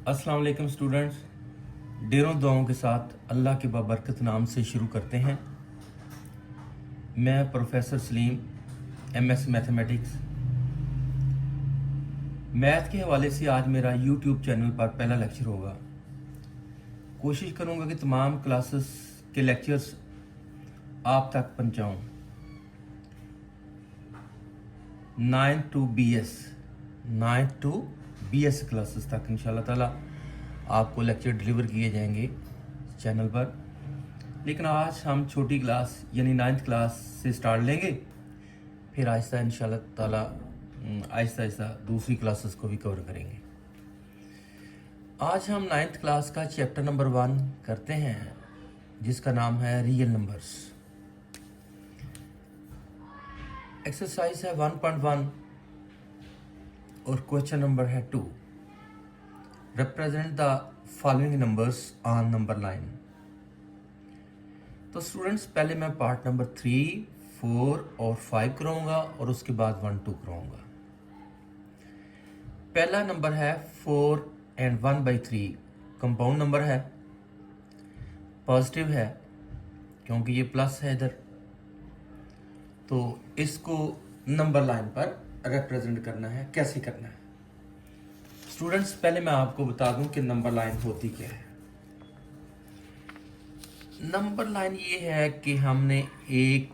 अस्सलाम वालेकुम स्टूडेंट्स। ढेरों दुआओं के साथ अल्लाह के बाबरकत नाम से शुरू करते हैं। मैं professor Salim, MS mathematics. Math के हवाले से आज मेरा यूट्यूब चैनल पर पहला लेक्चर होगा। कोशिश करूंगा कि तमाम क्लासेस के लेक्चर्स आप तक पहुंचाऊं। 9 टू BS क्लासेस तक इंशाल्लाह ताला आपको लेक्चर डिलीवर किए जाएंगे चैनल पर। लेकिन आज हम छोटी क्लास यानी 9th क्लास से स्टार्ट लेंगे, फिर आहिस्ता इंशाल्लाह ताला आहिस्ता आहिस्ता दूसरी क्लासेस को भी कवर करेंगे। आज हम 9th क्लास का चैप्टर नंबर 1 करते हैं, जिसका नाम है रियल नंबर्स। एक्सरसाइज है 1.1 और क्वेश्चन नंबर है 2। Represent the following numbers on number line. तो स्टूडेंट्स, पहले मैं पार्ट नंबर 3, 4 और 5 कराऊंगा और उसके बाद 1, 2 कराऊंगा। पहला नंबर है 4 and 1/3। कंपाउंड नंबर है, पॉजिटिव है क्योंकि ये प्लस है इधर, तो इसको नंबर लाइन पर रिप्रेजेंट करना है। कैसे करना है स्टूडेंट्स, पहले मैं आपको बता दूं कि नंबर लाइन होती क्या है। नंबर लाइन ये है कि हमने एक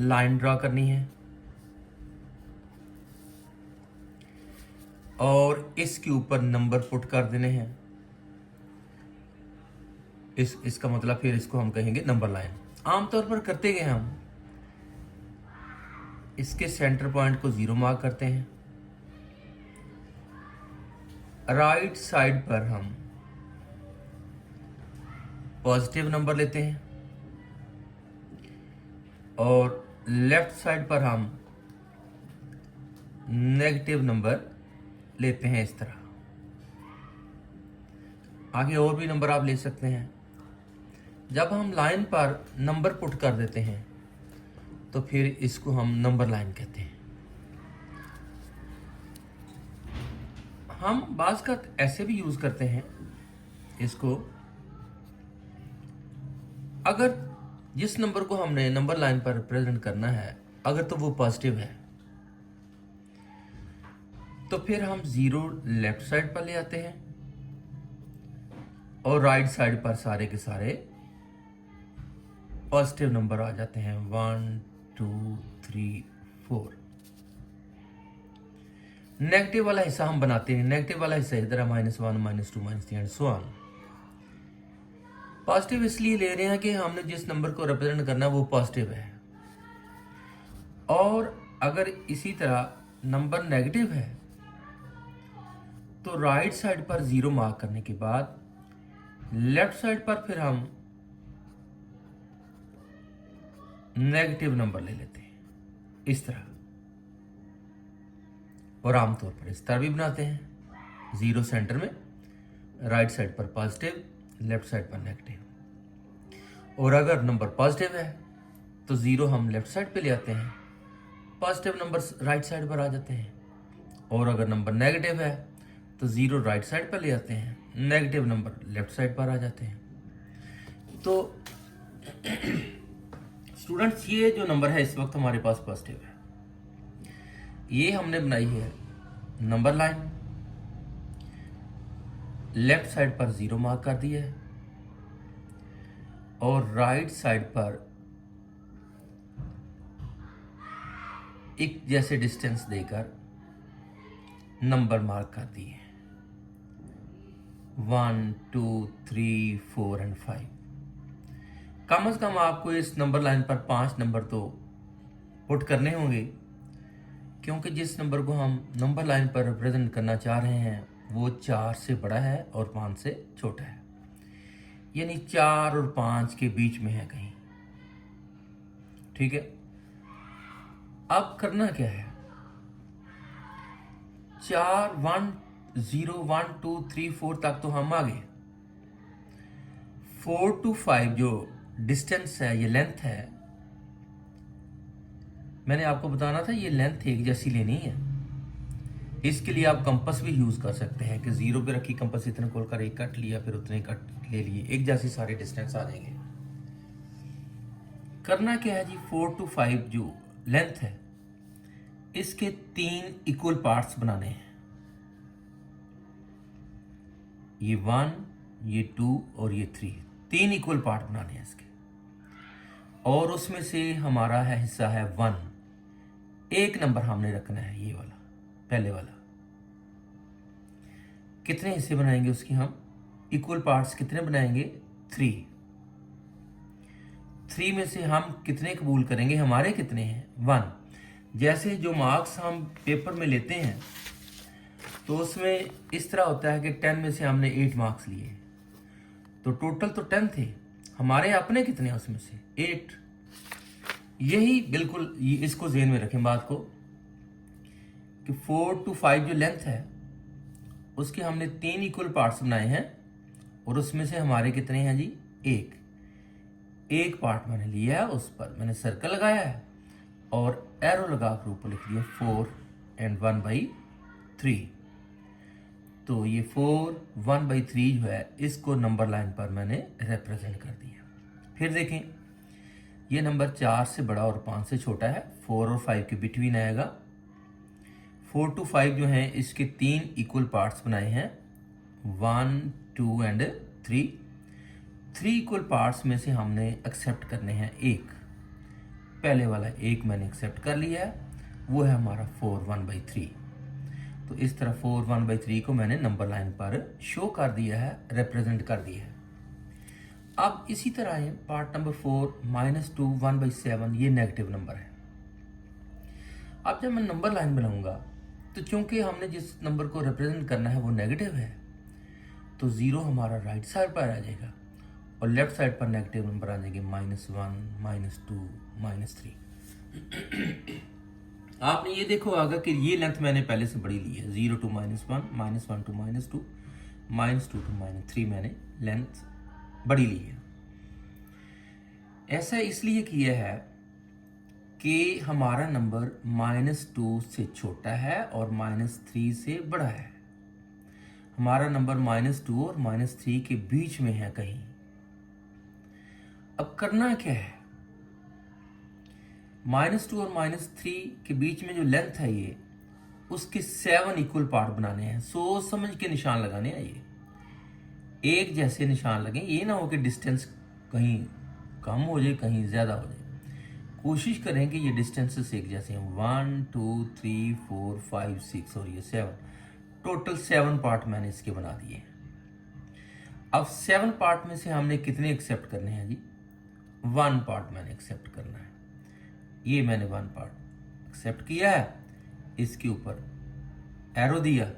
लाइन ड्रा करनी है और इसके ऊपर नंबर पुट कर देने हैं। इसका मतलब फिर इसको हम कहेंगे नंबर लाइन। आमतौर पर करते गए हम इसके सेंटर पॉइंट को 0 मार्क करते हैं। राइट साइड पर हम पॉजिटिव नंबर लेते हैं और लेफ्ट साइड पर हम नेगेटिव नंबर लेते हैं। इस तरह आगे और भी नंबर आप ले सकते हैं। जब हम लाइन पर नंबर पुट कर देते हैं तो फिर इसको हम नंबर लाइन कहते हैं। हम बाज का ऐसे भी यूज करते हैं इसको, अगर जिस नंबर को हमने नंबर लाइन पर रिप्रेजेंट करना है अगर तो वो पॉजिटिव है तो फिर हम 0 लेफ्ट साइड पर ले आते हैं और राइट साइड पर सारे के सारे पॉजिटिव नंबर आ जाते हैं। 1, 2, 3, 4। नेगेटिव वाला हिस्सा हम बनाते हैं। नेगेटिव वाला हिस्सा इधर है -1, -2, -3 एंड सो ऑन। पॉजिटिव इसलिए ले रहे हैं कि हमने जिस नंबर को रिप्रेजेंट करना है वो पॉजिटिव है, और अगर इसी तरह नंबर नेगेटिव है तो राइट साइड पर 0 मार्क करने के बाद लेफ्ट साइड पर फिर हम नेगेटिव नंबर ले लेते हैं इस तरह। और आमतौर पर इस तरह भी बनाते हैं, 0 सेंटर में, राइट साइड पर पॉजिटिव, लेफ्ट साइड पर नेगेटिव। और अगर नंबर पॉजिटिव है तो 0 हम लेफ्ट साइड पे ले आते हैं, पॉजिटिव नंबर राइट साइड पर आ जाते हैं। और अगर नंबर नेगेटिव है तो 0 राइट साइड पर ले आते हैं, नेगेटिव नंबर लेफ्ट साइड पर आ जाते हैं। तो स्टूडेंट्स, ये जो नंबर है इस वक्त हमारे पास पॉजिटिव है। ये हमने बनाई है नंबर लाइन, लेफ्ट साइड पर 0 मार्क कर दिया है और राइट साइड पर एक जैसे डिस्टेंस देकर नंबर मार्क कर दिए 1, 2, 3, 4 एंड 5। कम से कम आपको इस नंबर लाइन पर 5 नंबर तो पुट करने होंगे, क्योंकि जिस नंबर को हम नंबर लाइन पर रिप्रेजेंट करना चाह रहे हैं वो 4 से बड़ा है और 5 से छोटा है, यानी 4 और 5 के बीच में है कहीं। ठीक है, अब करना क्या है, 4, 1, 0, 1, 2, 3, 4 तक तो हम आ गए। 4 to 5 जो डिस्टेंस है, ये लेंथ है, मैंने आपको बताना था ये लेंथ एक जैसी लेनी है। इसके लिए आप कंपास भी यूज कर सकते हैं कि 0 पे रखी कंपास इतने खोल कर एक कट लिया, फिर उतने कट ले लिए, एक जैसे सारे डिस्टेंस आ जाएंगे। करना क्या है जी, 4 to 5 जो लेंथ है इसके 3 इक्वल पार्ट्स बनाने हैं। ये 1, ये 2 और ये 3, 3 इक्वल पार्ट बनाने हैं इसके। और उसमें से हमारा है हिस्सा है 1, एक नंबर हमने रखना है, ये वाला पहले वाला। कितने हिस्से बनाएंगे उसकी हम, इक्वल पार्ट्स कितने बनाएंगे, 3। 3 में से हम कितने कबूल करेंगे, हमारे कितने हैं, 1। जैसे जो मार्क्स हम पेपर में लेते हैं तो उसमें इस तरह होता है कि 10 में से हमने 8 मार्क्स लिए, तो टोटल तो 10 थे, हमारे अपने कितने हैं उसमें से, 8। यही बिल्कुल इसको ज़हन में रखें बात को कि 4 to 5 जो लेंथ है उसके हमने 3 इक्वल पार्ट्स बनाए हैं और उसमें से हमारे कितने हैं जी, एक पार्ट मैंने लिया है, उस पर मैंने सर्कल लगाया है और एरो लगा कर ऊपर लिख दिया 4 and 1/3। तो ये 4 1/3 जो है इसको नंबर लाइन पर मैंने रिप्रेजेंट कर दिया। फिर देखें ये नंबर 4 से बड़ा और 5 से छोटा है, 4 और 5 के बिटवीन आएगा। 4 to 5 जो हैं इसके 3 इक्वल पार्ट्स बनाए हैं, 1 2 and 3। 3 इक्वल पार्ट्स में से हमने एक्सेप्ट करने हैं एक, पहले वाला एक मैंने एक्सेप्ट कर लिया है, वो है हमारा 4 1/3। तो इस तरह 4 1/3 को मैंने नंबर लाइन पर शो कर दिया है, रिप्रेजेंट कर दिया है। अब इसी तरह है पार्ट नंबर 4 -2 1/7, ये नेगेटिव नंबर है। अब जब मैं नंबर लाइन बनाऊंगा तो चूंकि हमने जिस नंबर को रिप्रेजेंट करना है वो नेगेटिव है, तो 0 हमारा राइट साइड पर आ जाएगा और लेफ्ट साइड पर नेगेटिव नंबर आ जाएंगे, -1 -2 -3। आपने ये देखो आगे कि ये लेंथ मैंने पहले से बड़ी ली है, 0 to -1 -1 to -2 -2 to -3 मैंने लेंथ बड़ी ली है। ऐसा इसलिए किया है कि हमारा नंबर -2 से छोटा है और -3 से बड़ा है। हमारा नंबर -2 और -3 के बीच में है कहीं। अब करना क्या है, -2 और -3 के बीच में जो लेंथ है ये, उसके 7 इक्वल पार्ट बनाने हैं। सोच समझ के निशान लगाने हैं, ये एक जैसे निशान लगे, ये ना हो कि डिस्टेंस कहीं कम हो जाए कहीं ज़्यादा हो जाए। कोशिश करें कि ये डिस्टेंसेस एक जैसे हैं, 1 2 3 4 5 6 और ये 7, टोटल 7 पार्ट मैंने इसके बना दिए। अब 7 पार्ट में से हमने कितने एक्सेप्ट करने हैं जी, 1 पार्ट मैंने एक्सेप्ट करना है। ये मैंने 1 पार्ट एक्सेप्ट किया है, इसके ऊपर एरो दिया,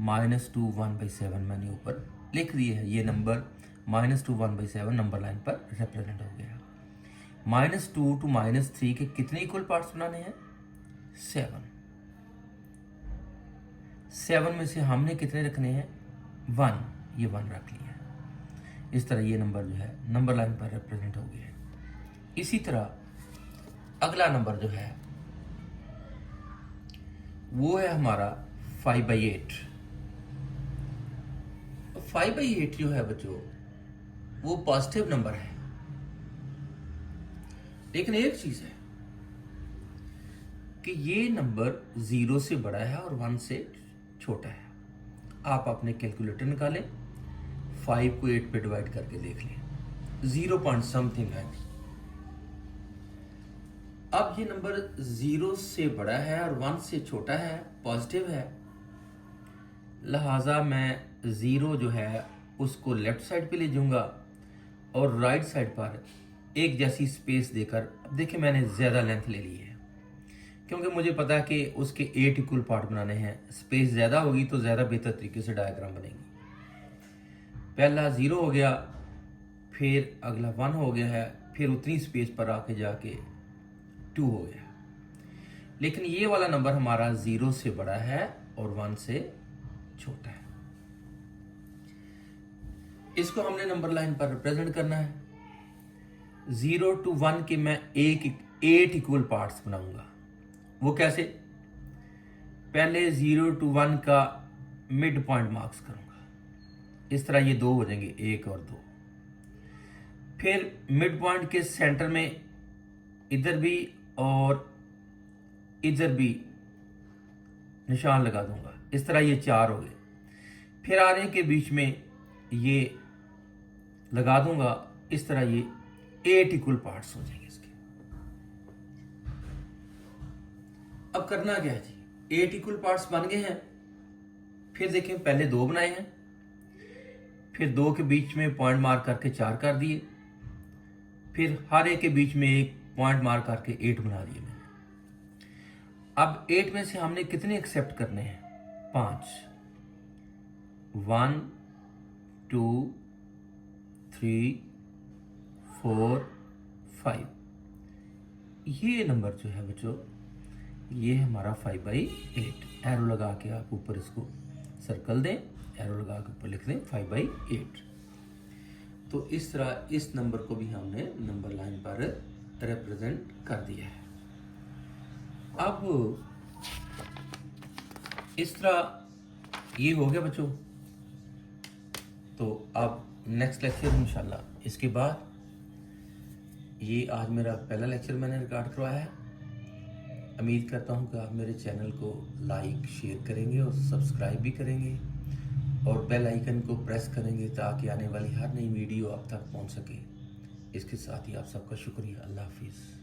-2 1/7 मैंने ऊपर लिख दिया है। ये नंबर -2 1/7 नंबर लाइन पर रिप्रेजेंट हो गया। -2 to -3 के कितने इक्वल पार्ट्स बनाने हैं, 7। 7 में से हमने कितने रखने हैं, 1, ये 1 रख लिया है। इस तरह ये नंबर जो है नंबर लाइन पर रिप्रेजेंट हो गया है। इसी तरह अगला नंबर जो है वो है हमारा 5/8। 5/8 जो है बच्चों वो पॉजिटिव नंबर है, लेकिन एक चीज है कि ये नंबर 0 से बड़ा है और 1 से छोटा है। आप अपने कैलकुलेटर निकालें, 5 को 8 पे डिवाइड करके देख लें, 0 पॉइंट समथिंग है। अब ये नंबर 0 से बड़ा है और 1 से छोटा है, पॉजिटिव है, लिहाजा मैं 0 जो है उसको लेफ्ट साइड पे ले जाऊंगा और राइट साइड पर एक जैसी स्पेस देकर, अब देखिए मैंने ज़्यादा लेंथ ले ली है क्योंकि मुझे पता है कि उसके 8 इक्वल पार्ट बनाने हैं। स्पेस ज़्यादा होगी तो ज़्यादा बेहतर तरीके से डायग्राम बनेगी। पहला 0 हो गया, फिर अगला 1 हो गया है, फिर उतनी स्पेस पर आके जाके 2 हो गया। लेकिन ये वाला नंबर हमारा 0 से बड़ा है और 1 से छोटा है। इसको हमने नंबर लाइन पर रिप्रेजेंट करना है। 0 to 1 के मैं 8 इक्वल पार्ट्स बनाऊंगा। वो कैसे, पहले 0 to 1 का मिड पॉइंट मार्क्स करूंगा। इस तरह ये दो हो जाएंगे, 1 और 2। फिर मिड पॉइंट के सेंटर में इधर भी और इधर भी निशान लगा दूंगा। इस तरह ये 4 हो गए। फिर आरे के बीच में ये लगा दूंगा। इस तरह ये 8 इक्वल पार्ट्स हो जाएंगे इसके। अब करना क्या है जी, 8 इक्वल पार्ट्स बन गए हैं। फिर देखें, पहले 2 बनाए हैं, फिर 2 के बीच में पॉइंट मार्क करके 4 कर दिए, फिर हर एक के बीच में एक पॉइंट मार्क करके 8 बना दिए मैंने। अब 8 में से हमने कितने एक्सेप्ट करने हैं? 5। 1 2 3 4 5। ये नंबर जो है बच्चों, ये हमारा 5/8। एरो लगा के आप ऊपर इसको सर्कल दें, एरो लगा के ऊपर लिख दें 5/8। तो इस तरह इस नंबर को भी हमने नंबर लाइन पर रिप्रेजेंट कर दिया है। अब इस तरह ये हो गया बच्चों। तो अब नेक्स्ट लेक्चर इंशाल्लाह इसके बाद, ये आज मेरा पहला लेक्चर मैंने रिकॉर्ड करवाया है। उम्मीद करता हूँ कि आप मेरे चैनल को लाइक शेयर करेंगे और सब्सक्राइब भी करेंगे और बेल आइकन को प्रेस करेंगे ताकि आने वाली हर नई वीडियो आप तक पहुँच सके। इसके साथ ही आप सबका शुक्रिया। अल्लाह हाफिज़।